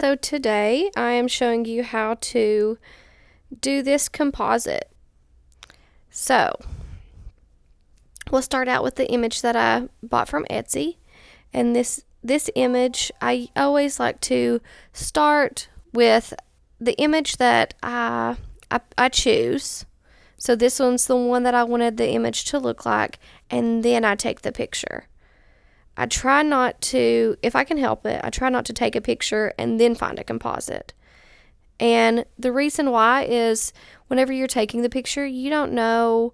So today I am showing you how to do this composite. So we'll start out with the image that I bought from Etsy. And this image, I always like to start with the image that I choose. So this one's the one that I wanted the image to look like, and then I take the picture. I try not to, if I can help it, I try not to take a picture and then find a composite. And the reason why is whenever you're taking the picture, you don't know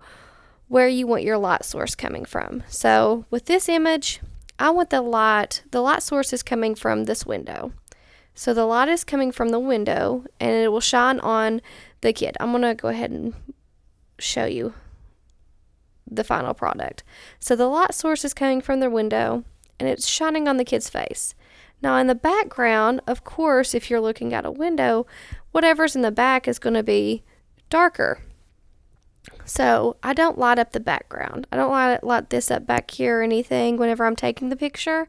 where you want your light source coming from. So with this image, I want the light source is coming from this window. So the light is coming from the window and it will shine on the kid. I'm going to go ahead and show you the final product. So the light source is coming from the window and it's shining on the kid's face. Now in the background, of course, if you're looking out a window, whatever's in the back is going to be darker. So I don't light up the background. I don't light this up back here or anything whenever I'm taking the picture.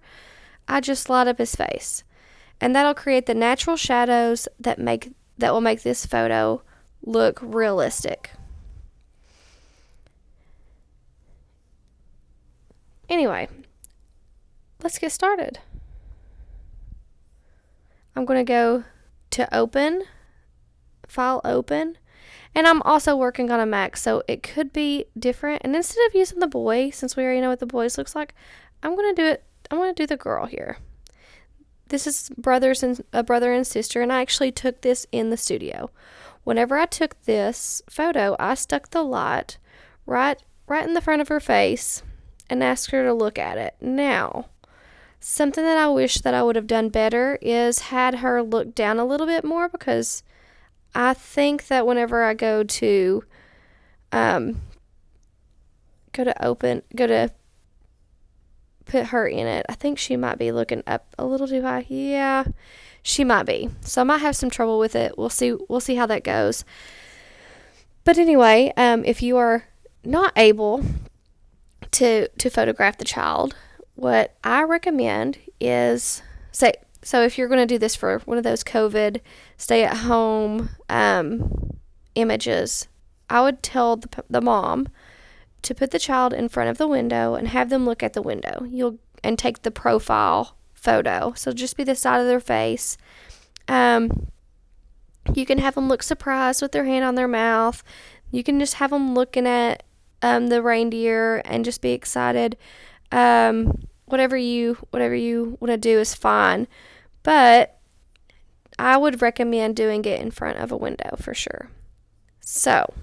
I just light up his face. And that'll create the natural shadows that will make this photo look realistic. Anyway, let's get started. I'm going to go to open, file open, and I'm also working on a Mac, so it could be different. And instead of using the boy, since we already know what the boys looks like, I'm going to do the girl here. This is a brother and sister, and I actually took this in the studio. Whenever I took this photo, I stuck the light right in the front of her face and asked her to look at it. Now, something that I wish that I would have done better is had her look down a little bit more, because I think that whenever I go to put her in it, I think she might be looking up a little too high. Yeah, she might be. So I might have some trouble with it. We'll see how that goes. But anyway, if you are not able to photograph the child, what I recommend is so if you're going to do this for one of those COVID stay-at-home images, I would tell the mom to put the child in front of the window and have them look at the window. And take the profile photo. So just be the side of their face. You can have them look surprised with their hand on their mouth. You can just have them looking at the reindeer and just be excited. Whatever you want to do is fine, but I would recommend doing it in front of a window for sure. So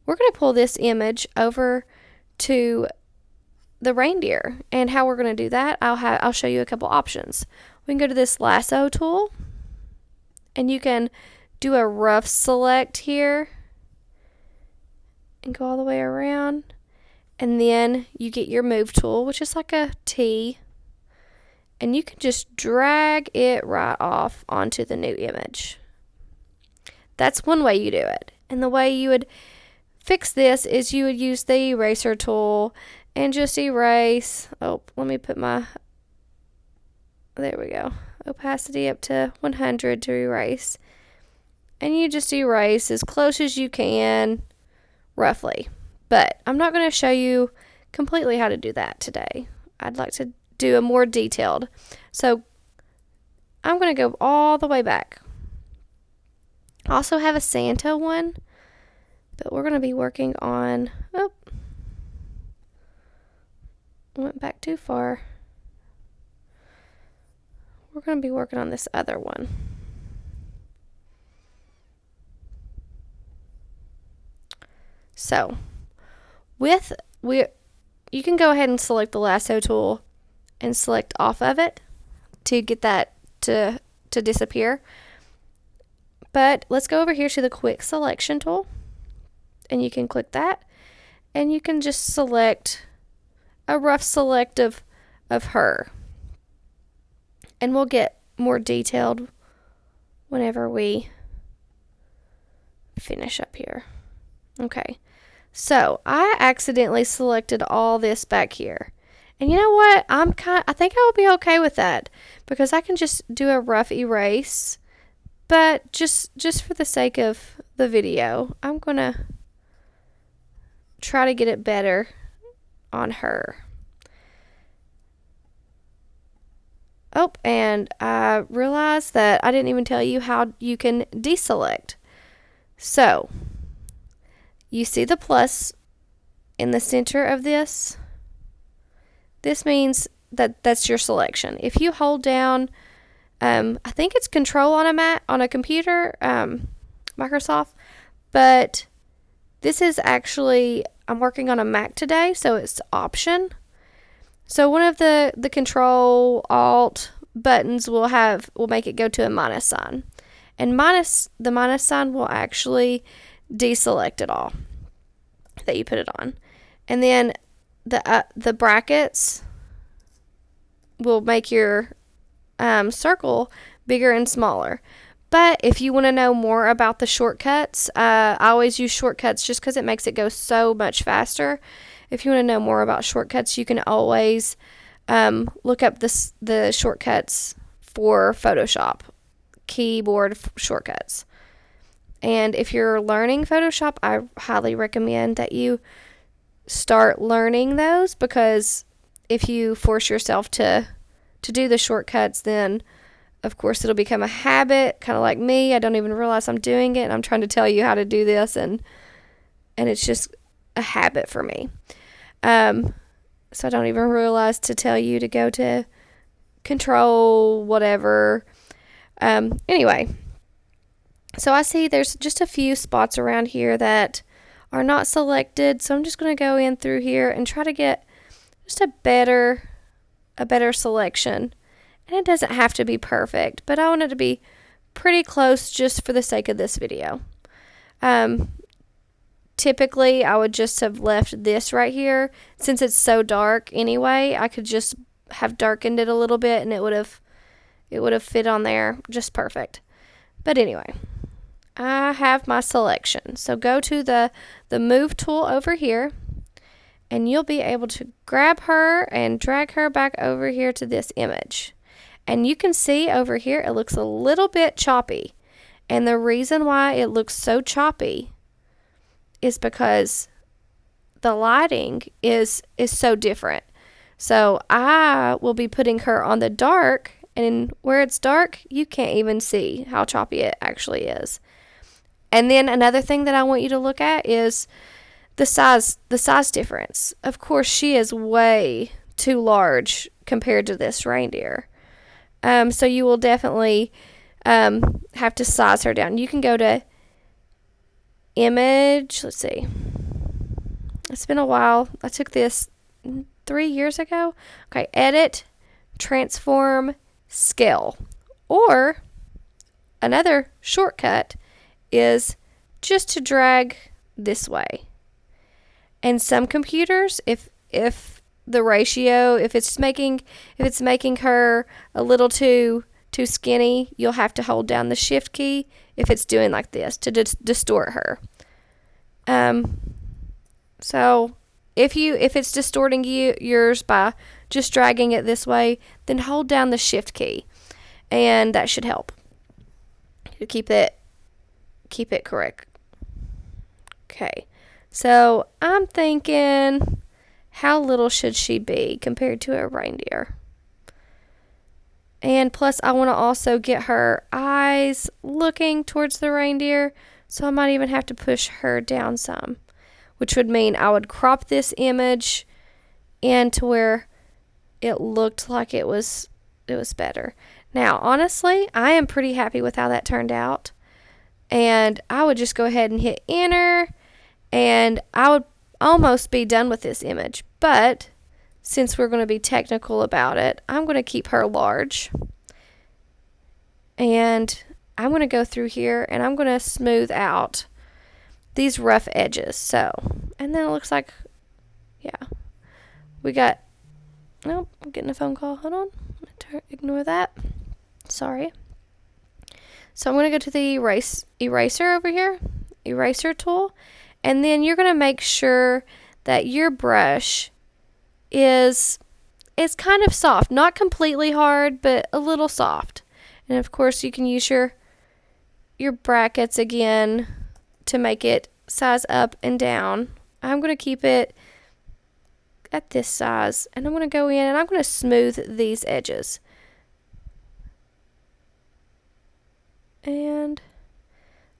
we're going to pull this image over to the reindeer, and how we're going to do that, I'll show you a couple options. We can go to this lasso tool, and you can do a rough select here and go all the way around. And then you get your move tool, which is like a T, and you can just drag it right off onto the new image. That's one way you do it. And the way you would fix this is you would use the eraser tool and just erase. Oh, let me put there we go. Opacity up to 100 to erase. And you just erase as close as you can, roughly. But I'm not going to show you completely how to do that today. I'd like to do a more detailed. So I'm going to go all the way back. I also have a Santa one, but we're going to be working on, went back too far. We're going to be working on this other one. So you can go ahead and select the lasso tool and select off of it to get that to disappear. But let's go over here to the quick selection tool, and you can click that, and you can just select a rough select of her. And we'll get more detailed whenever we finish up here. Okay. So I accidentally selected all this back here, And you know what? I think I will be okay with that because I can just do a rough erase. But just for the sake of the video, I'm going to try to get it better on her. Oh, and I realized that I didn't even tell you how you can deselect. So, you see the plus in the center of this? This means that that's your selection. If you hold down, I think it's Control on a computer, Microsoft, but this is actually, I'm working on a Mac today, so it's Option. So one of the Control Alt buttons will make it go to a minus sign, and the minus sign will actually deselect it all that you put it on, and then the brackets will make your circle bigger and smaller. But if you want to know more about the shortcuts, I always use shortcuts just because it makes it go so much faster. If you want to know more about shortcuts, you can always look up the shortcuts for Photoshop, keyboard shortcuts. And if you're learning Photoshop, I highly recommend that you start learning those, because if you force yourself to do the shortcuts, then of course it'll become a habit, kind of like me. I don't even realize I'm doing it, and I'm trying to tell you how to do this, and it's just a habit for me. So I don't even realize to tell you to go to Control whatever. Anyway, so I see there's just a few spots around here that are not selected, so I'm just going to go in through here and try to get just a better selection. And it doesn't have to be perfect, but I want it to be pretty close just for the sake of this video. Typically, I would just have left this right here. Since it's so dark anyway, I could just have darkened it a little bit, and it would have fit on there just perfect. But anyway, I have my selection. So go to the Move tool over here, and you'll be able to grab her and drag her back over here to this image. And you can see over here it looks a little bit choppy. And the reason why it looks so choppy is because the lighting is so different. So I will be putting her on the dark, and where it's dark, you can't even see how choppy it actually is. And then another thing that I want you to look at is the size difference. Of course, she is way too large compared to this reindeer. So you will definitely have to size her down. You can go to Image. Let's see. It's been a while. I took this 3 years ago. Okay, Edit, Transform, Scale. Or another shortcut is just to drag this way. And some computers, if the ratio, if it's making her a little too skinny, you'll have to hold down the Shift key if it's doing like this to distort her. So if it's distorting yours by just dragging it this way, then hold down the Shift key, and that should help to keep it correct. Okay, so I'm thinking, how little should she be compared to a reindeer? And plus, I want to also get her eyes looking towards the reindeer, so I might even have to push her down some, which would mean I would crop this image into where it looked like it was better. Now, honestly, I am pretty happy with how that turned out, and I would just go ahead and hit Enter, and I would almost be done with this image. But since we're going to be technical about it, I'm going to keep her large, and I'm going to go through here and I'm going to smooth out these rough edges. So, and then it looks like, yeah, we got, nope, I'm getting a phone call. Hold on, ignore that. Sorry. So I'm going to go to the eraser over here, eraser tool, and then you're going to make sure that your brush is it's kind of soft, not completely hard, but a little soft. And of course you can use your brackets again to make it size up and down. I'm going to keep it at this size, and I'm going to go in and I'm going to smooth these edges. And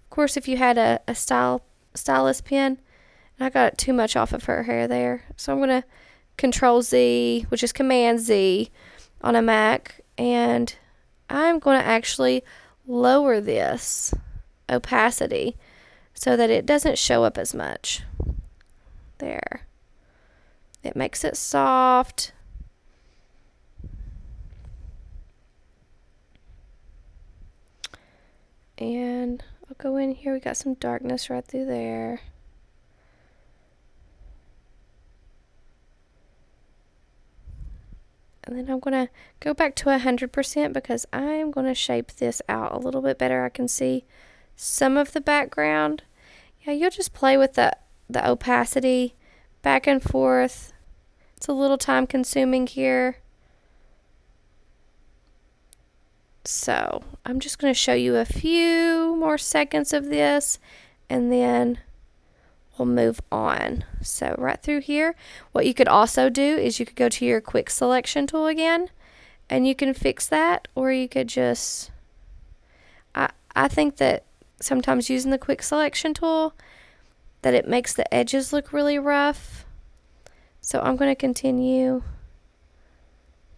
of course, if you had a stylus pen, and I got too much off of her hair there, so I'm going to Control Z, which is Command Z on a Mac, and I'm going to actually lower this opacity so that it doesn't show up as much. There. It makes it soft. And I'll go in here. We got some darkness right through there. And then I'm going to go back to 100% because I'm going to shape this out a little bit better. I can see some of the background. Yeah, you'll just play with the opacity back and forth. It's a little time consuming here. So I'm just going to show you a few more seconds of this and then we'll move on. So right through here, what you could also do is you could go to your quick selection tool again and you can fix that, or you could just, I think that sometimes using the quick selection tool that it makes the edges look really rough. So I'm going to continue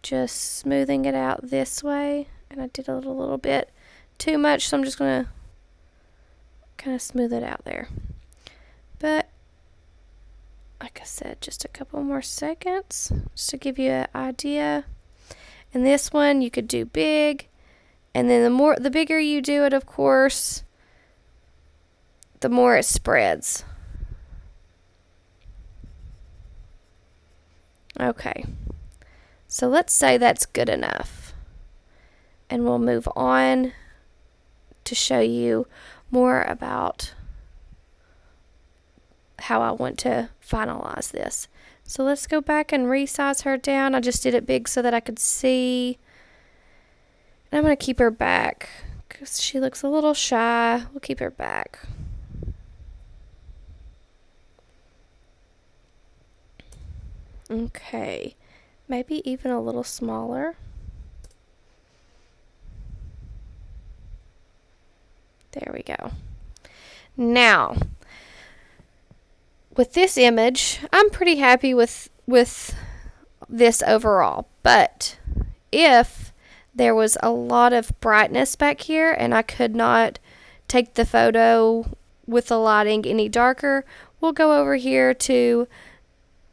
just smoothing it out this way, and I did a little bit too much, so I'm just going to kind of smooth it out there. But like I said, just a couple more seconds just to give you an idea. And this one you could do big, and then the bigger you do it, of course, the more it spreads. Okay, so let's say that's good enough, and we'll move on to show you more about how I want to finalize this. So let's go back and resize her down. I just did it big so that I could see. And I'm going to keep her back because she looks a little shy. We'll keep her back. Okay, maybe even a little smaller. There we go. Now, with this image, I'm pretty happy with this overall, but if there was a lot of brightness back here and I could not take the photo with the lighting any darker, we'll go over here to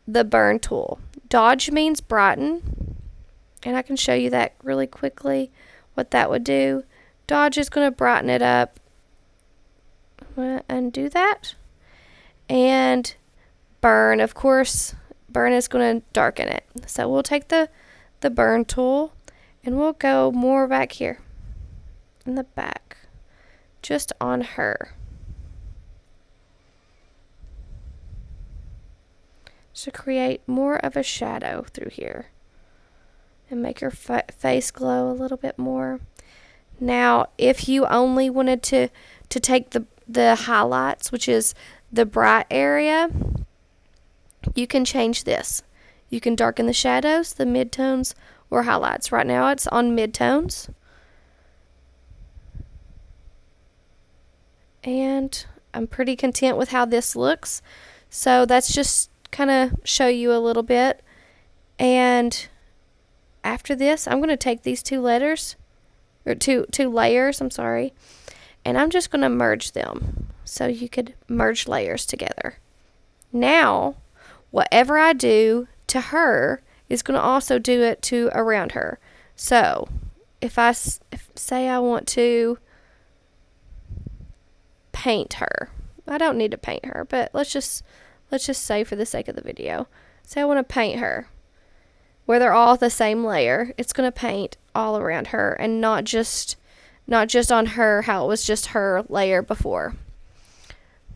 the burn tool. Dodge means brighten, and I can show you that really quickly what that would do. Dodge is going to brighten it up. I'm going to undo that. And burn, of course, burn is going to darken it. So we'll take the burn tool and we'll go more back here in the back, just on her. To create more of a shadow through here and make her face glow a little bit more. Now, if you only wanted to take the highlights, which is the bright area, you can change this. You can darken the shadows, the midtones, or highlights. Right now it's on midtones. And I'm pretty content with how this looks. So that's just kind of show you a little bit. And after this, I'm going to take these two layers, I'm sorry, and I'm just going to merge them. So you could merge layers together. Now, whatever I do to her is going to also do it to around her. So if say I want to paint her, I don't need to paint her, but let's just say for the sake of the video, say I want to paint her where they're all the same layer. It's going to paint all around her and not just on her, how it was just her layer before.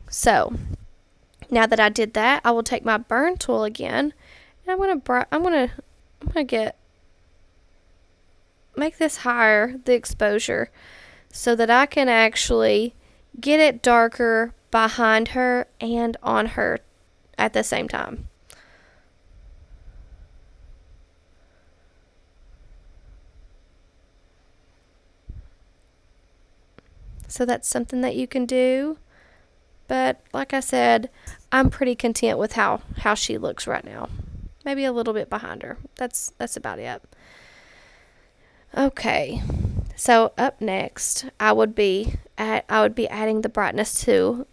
So now that I did that, I will take my burn tool again, and I'm going to I'm going to make this higher, the exposure, so that I can actually get it darker behind her and on her at the same time. So that's something that you can do. But like I said, I'm pretty content with how she looks right now. Maybe a little bit behind her. That's about it. Okay. So up next, I would be adding the brightness to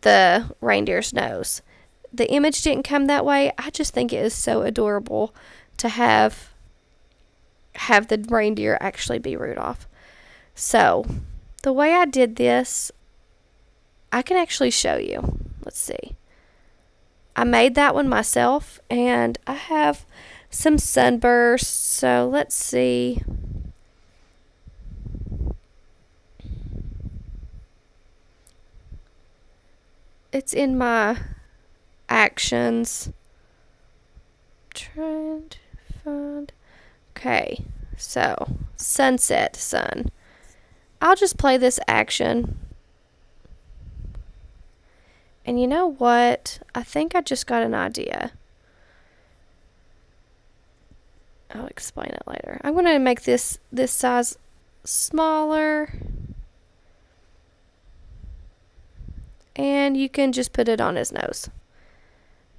the reindeer's nose. The image didn't come that way. I just think it is so adorable to have the reindeer actually be Rudolph. So the way I did this, I can actually show you. Let's see. I made that one myself, and I have some sunbursts. So let's see. It's in my actions. Trying to find. Okay, so sunset sun. I'll just play this action. And you know what? I think I just got an idea. I'll explain it later. I'm going to make this size smaller. And you can just put it on his nose.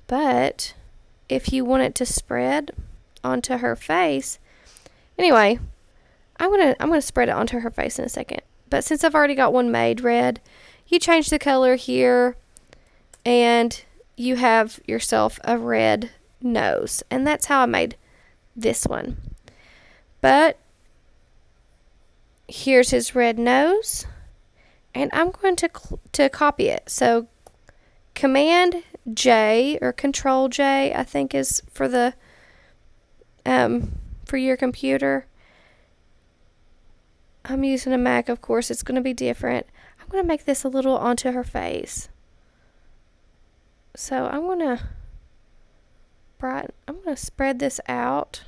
But if you want it to spread onto her face, anyway, I'm gonna spread it onto her face in a second. But since I've already got one made red, you change the color here, and you have yourself a red nose. And that's how I made this one. But here's his red nose, and I'm going to copy it. So Command J or Control J, I think, is for the for your computer. I'm using a Mac, of course. It's going to be different. I'm going to make this a little onto her face. So I'm going to spread this out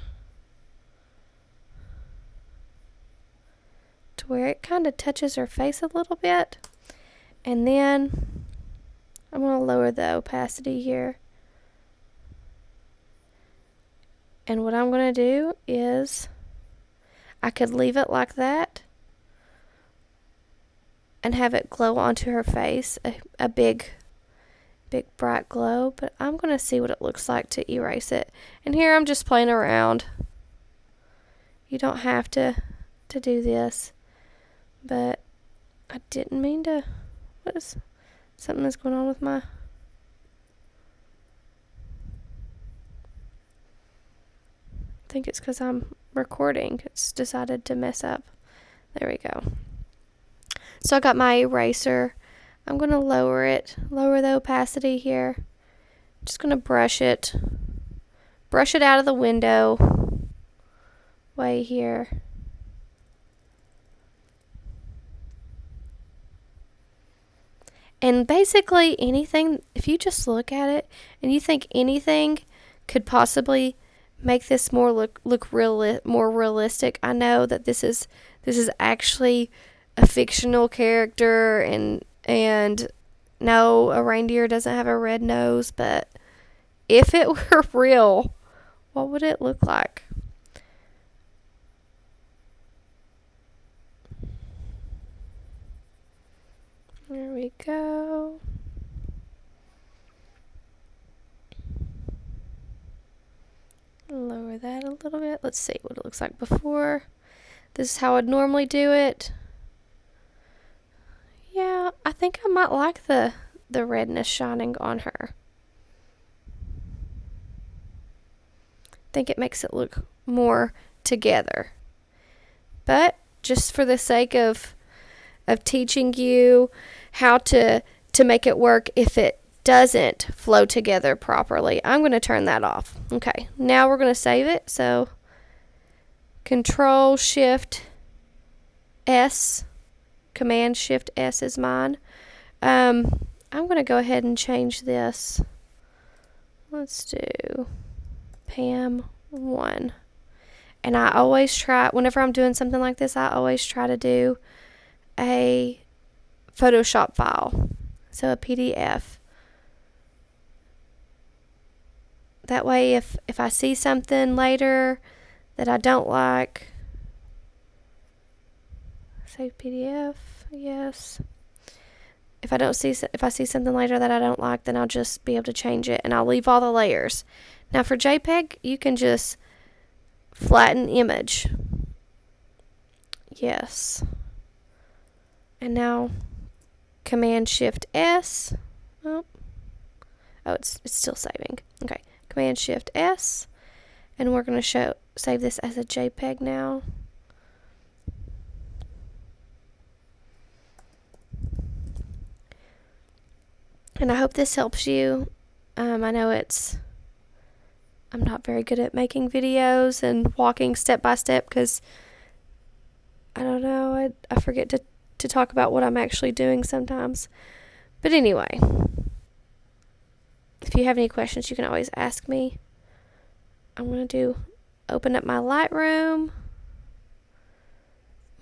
to where it kind of touches her face a little bit. And then I'm going to lower the opacity here. And what I'm going to do is I could leave it like that and have it glow onto her face, a big bright glow, but I'm going to see what it looks like to erase it. And here I'm just playing around. You don't have to do this, but I didn't mean to. Something that's going on with my... I think it's because I'm recording. It's decided to mess up. There we go. So I got my eraser. I'm going to lower the opacity here. Just going to brush it out of the window way here. And basically anything, if you just look at it and you think anything could possibly make this more more realistic. I know that this is actually a fictional character, and no, a reindeer doesn't have a red nose, but if it were real, what would it look like? There we go. Lower that a little bit. Let's see what it looks like before. This is how I'd normally do it. Yeah, I think I might like the redness shining on her. I think it makes it look more together. But just for the sake of teaching you how to make it work if it doesn't flow together properly, I'm going to turn that off. Okay, now we're going to save it. So Control Shift S, Command Shift S is mine. I'm going to go ahead and change this. Let's do Pam 1. And I always try, whenever I'm doing something like this, I always try to do a Photoshop file, so a PDF. That way, if I see something later that I don't like, save PDF, yes. If I see something later that I don't like, then I'll just be able to change it, and I'll leave all the layers. Now for JPEG, you can just flatten image. Yes. And now Command Shift S. Oh, it's still saving. Okay. Command Shift S, and we're going to save this as a JPEG now. And I hope this helps you. I know I'm not very good at making videos and walking step by step because I don't know, I forget to talk about what I'm actually doing sometimes. But anyway, if you have any questions, you can always ask me. I'm going to open up my Lightroom.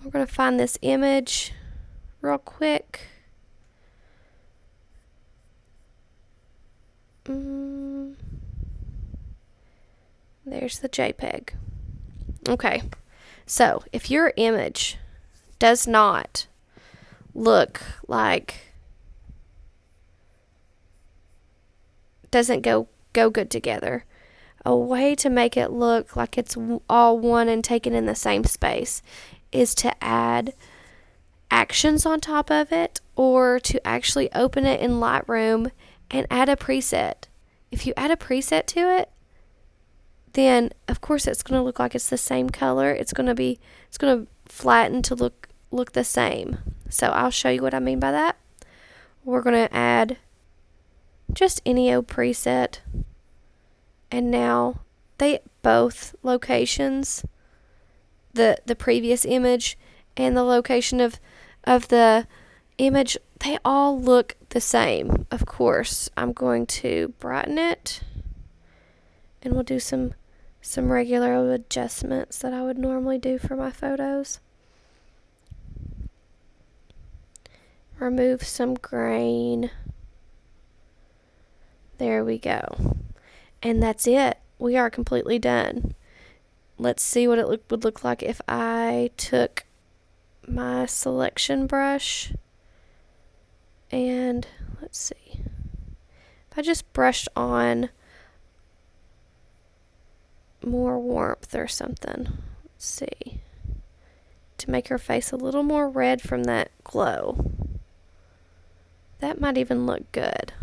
We're going to find this image real quick. There's the JPEG. Okay, so if your image does not look like, doesn't go good together, a way to make it look like it's all one and taken in the same space is to add actions on top of it, or to actually open it in Lightroom and add a preset. If you add a preset to it, then of course it's going to look like it's the same color. It's going to flatten to look the same. So I'll show you what I mean by that. We're going to add just any old preset, and now both locations, the previous image and the location of the image, they all look the same. Of course, I'm going to brighten it, and we'll do some regular adjustments that I would normally do for my photos. Remove some grain. There we go. And that's it. We are completely done. Let's see what it would look like if I took my selection brush and let's see. If I just brushed on more warmth or something. Let's see. To make her face a little more red from that glow. That might even look good.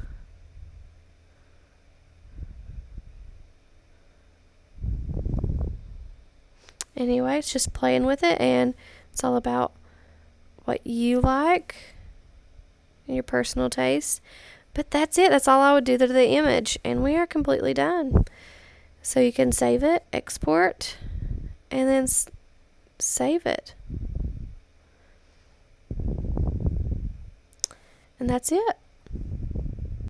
Anyway, it's just playing with it, and it's all about what you like and your personal taste. But that's it. That's all I would do to the image, and we are completely done. So you can save it, export, and then save it. And that's it.